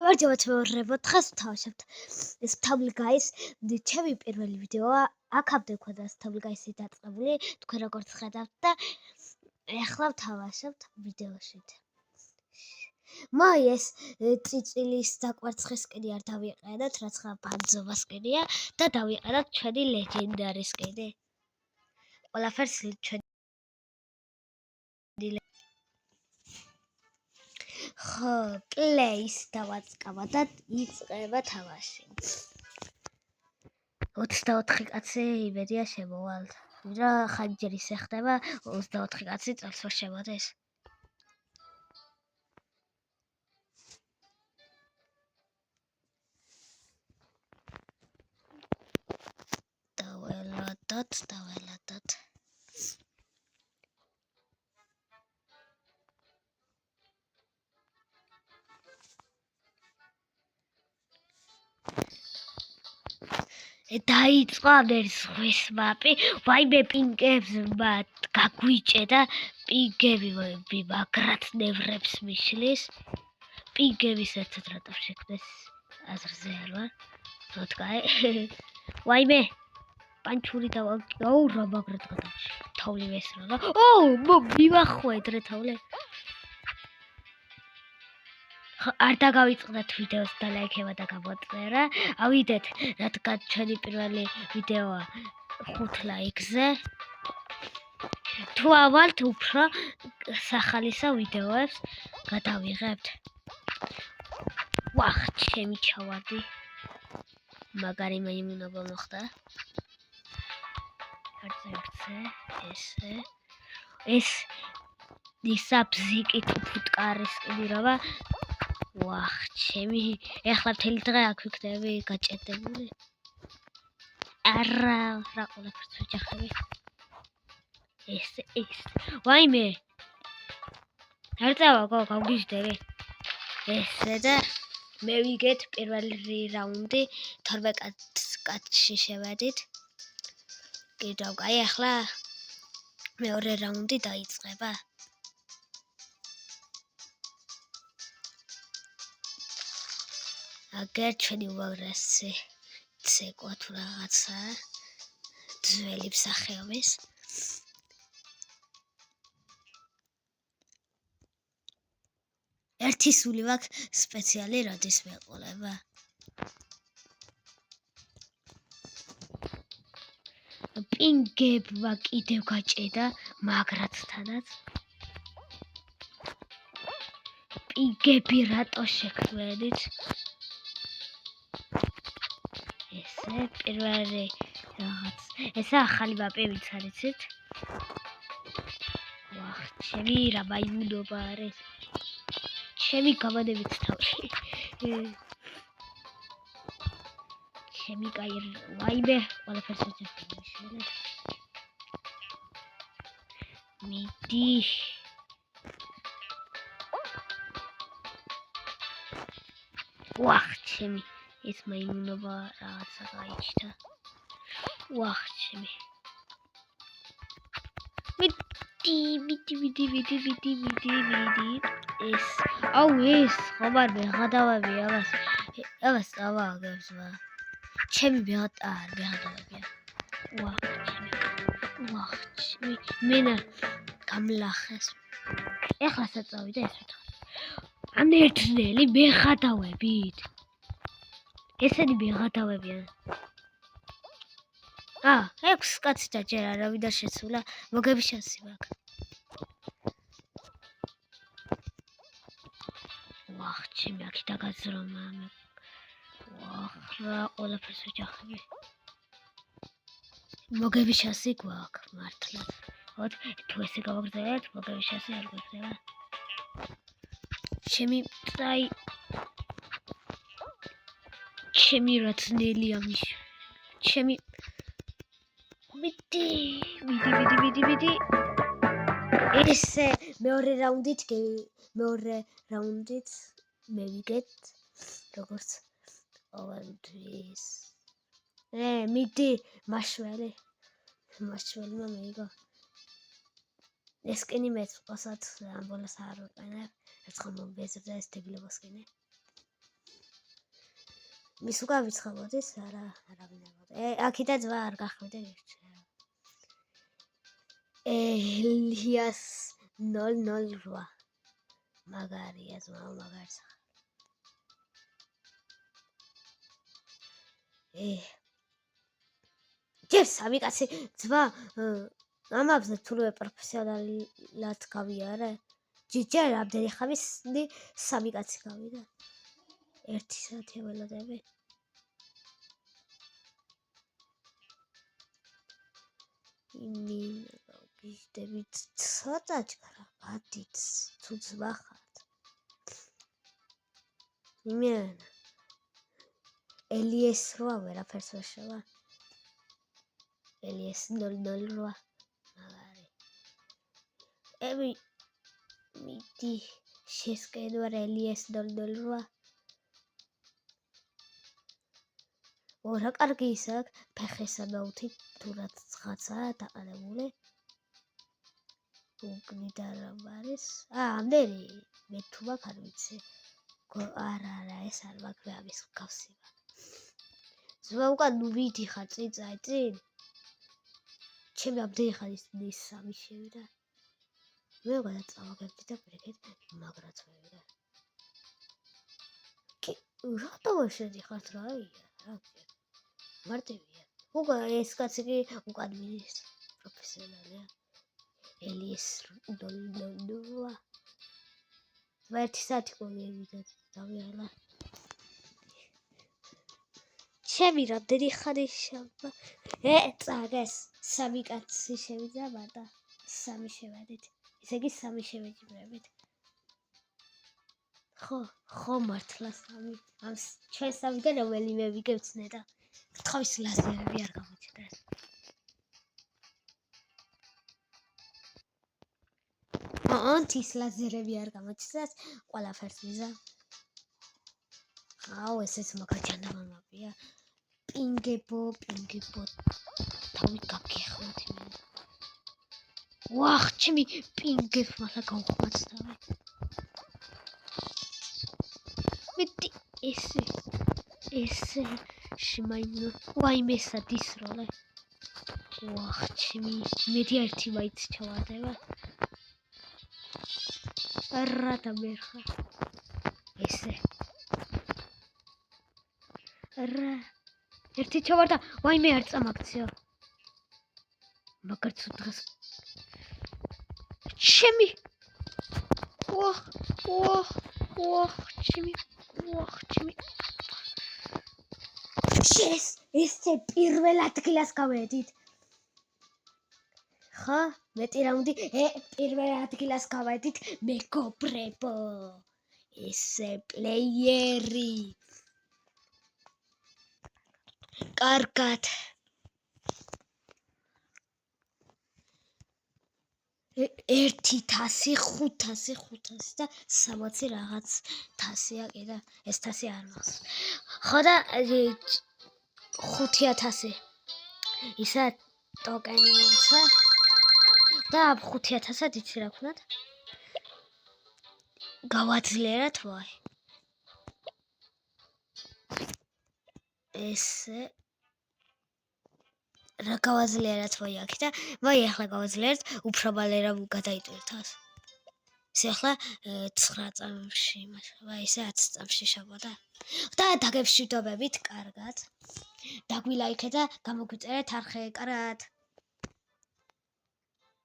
გამარჯობათ მეურვებო, დღეს ვთავაზებთ ეს Stable Guys ჩემი პირველი ვიდეოა, აქამდე მქონდა Stable Guys-ი დაწყებული, თქვენ როგორც ხედავთ და ახლა ვთავაზებთ ვიდეოში. ეს წიწილის დაკვარცხესკენი არ დავიყენოთ, რაც ხა ბანძობასკენია და დავიყენოთ ჩვენი ლეგენდარისკენი. ყველაფერს ჩვენი ხო, პლეის დავაწყავა და იწყება თამაში. 24 კაცი იმედია შემოვალთ. რა ხანჯერი შეხდება 24 კაცი წელს ვერ შემოდის. დაველოდოთ. დაიწყო ამერის ზღვის მაპი, ვაიმე პინგებს გაგვიჭედა, პინგები მაგრად ნევრებს მიშლის, პინგების ერთად რატომ შექმნეს აზრზე არ ვარ, როდგაი, ვაიმე, პანჩური აუ რა მაგრად გადავში, თავლი ვესრა რა, მივახვედრე თავლე. არ დაგავიწყდეთ ვიდეოს და ლაიქება და გამოწერა. ავიდეთ, რადგან ჩვენი პირველი ვიდეოა 5 ლაიქზე. თუ ავალთ უფრო სახალისო ვიდეოებს გადავიღებთ. ვახ, ჩემი ჩავარდი. მაგარი მაიმუნობა მოხდა. ეს ისა ბზიკით ფუტკარის კიდირობა. ვახ, ჩემი ეხლა მთელი დღე აქ ვიქნები გაჭედებული. არა ყველაფერს ვეჯახები. ეს ვაიმე არ წავა გავგიჟდები. ესე და მე ვიგეთ პირველი რაუნდი 12 კაცში შევედით. კიდევ კაი, ახლა მეორე რაუნდი დაიწყება. აგერ ჩვენი უმაღრესი ცეკვა თუ რაღაცა ძველი მსახიობის. ერთი სული მაქვს სპეციალი როდის მეყოლება. პინგებმა კიდევ გაჭედა მაგრაცთანაც. პინგები რატო შექმნით? ესე პირველი რაღაც. ესა ახალი მაპი ვინც არ იცით? ვახ, ჩემი რა მაიმუნობა არის. ჩემი გამანებით თავში. ჩემი კაი ვაიმე ყველაფერს ვეძახები. მიდი. ვახ, ჩემი ეს მაიმუნობა რაღაცა გაიჩნდა. ვახ, ჩემი. მიდი. ეს ეს ხომარ მეღადავები ამას წავაგებს ვა. ჩემი მეღადავებია. ვახ, ჩემი. მენა გამლახეს. ეხლა საწავიდა ეს ვთქვა. ანერთნელი მეღადავებით. ესენი მეღადავებიან. 6 კაცი დაჭერა რა ვიდა შეცვლა, მოგები შანსი მაქვს. ვახ, ჩემი აქ დაგაზრომა. ვახ, რა ყველაფერს ვეჯახები. მოგები შანსი გვაქვს მართლა. ოთ, თუ ესე გავაგრძელებთ, მოგები შანსი არ გვექნება. ჩემი წაი ჩემი რაცნელია მის. ჩემი მიდი. ესე მეორე რაუნდით მე ვიგეთ როგორც ყოველთვის. მიდი მაშველმა მეიგო. ესკენი მეც ყოსაც ამბოლას არ ვიყენებ. ერთხელ მომბეზრდა ეს დებილებოსკენი. მის უკან ვიცხებოდის, არავინ არ მოდი. აქედან ძმა არ გახვიდე ერთში. ელიას 008 მაგარია ძმა მაგარს. ჯერ სამი კაცი ძმა ამაბზე თულვე პროფესიონალად გავიარე. ჯერ ამდენი ხამის სამი კაცი გავიდა. 1 საათი ველოდები. ბიჟდებით ცოტა ჭკარა, ბადით თუ ძმა ხართ. იმენა. ელიეს 8 ვერაფერს ვერ შევა. ელიეს 008 magari. მიდი შესკენვარ ელიეს 008. ორა კარგი ისაკ ფეხესა დაუთი თუ რაც ცხაცაა დაყალებული. უგნიდა რამ არის? ამდენი მე თუ მაგ არ ვიცი. არა ეს არ მაქვს ამის გავსი. ზღვა უკან ვიდი ხარ წინ. ჩემი ამდენი ხარის სამი შევიდა. მე გადაწავაგებდი და პრეკეთ მაგრაც მევიდა. კი რატო შედიხართ რაია? მარტივია. უგა ეს კაცი კი უკან მიდის პროფესიონალია. ელიეს 008. ერთი საათი მოვიდა დავიალა. ჩემი რამდენი ხანი შავა. წაგეს სამი კაცი შევიდა მარტო. სამი შევედით. ესე იგი სამი შევეჯიბრებით. ხო მართლა სამი. ამ ჩვენ სამიდან რომელიმე ვიგებცნე და თავის ლაზერები არ გამოჩნდეს. ანტის ლაზერები არ გამოჩნდეს, ყველაფერს ვიზა. ესეც მაგაჯანა მამაბია. პინგებო. თავი გაგეხმოთ იმენ. ვახ, ჩემი პინგებს მართლა გავხმაცთავი. მეტი ესე შემაიმნო. ვაიმე სადისროლე. ვახ, ჩემი მეტი ერთი მაიც ჩავარდება. რა დამერხა. ესე. რა ერთი ჩავარდა, ვაიმე არ წამაქციო. მაგარც დღეს ჩემი ვახ ჩემი ესე პირველ ადგილას გავედით. ხა მეტი რაუნდი პირველ ადგილას გავედით მეგობრებო. ესე პლეიერი კარგად. ერთი თასი 500 და 60 რაღაც თასია კიდე. ეს თასი არ მახს. ხო და 5000 ისა ტოკენი მომცა და 5000-ად იცი რა ვქნათ? გავაძლიერათ ვაი. ესე რა გავაძლიერათ ვაი აქ და ვაი ახლა გავაძლიერეთ უფრო მალე რა გადაიტვირთავს. ესე ახლა 9 წამში ვაი ესე 10 წამში შევოდა. და დაგებშვიდობებით კარგად. დაგვილაიქეთ და გამოგვიწერეთ არხე კარად.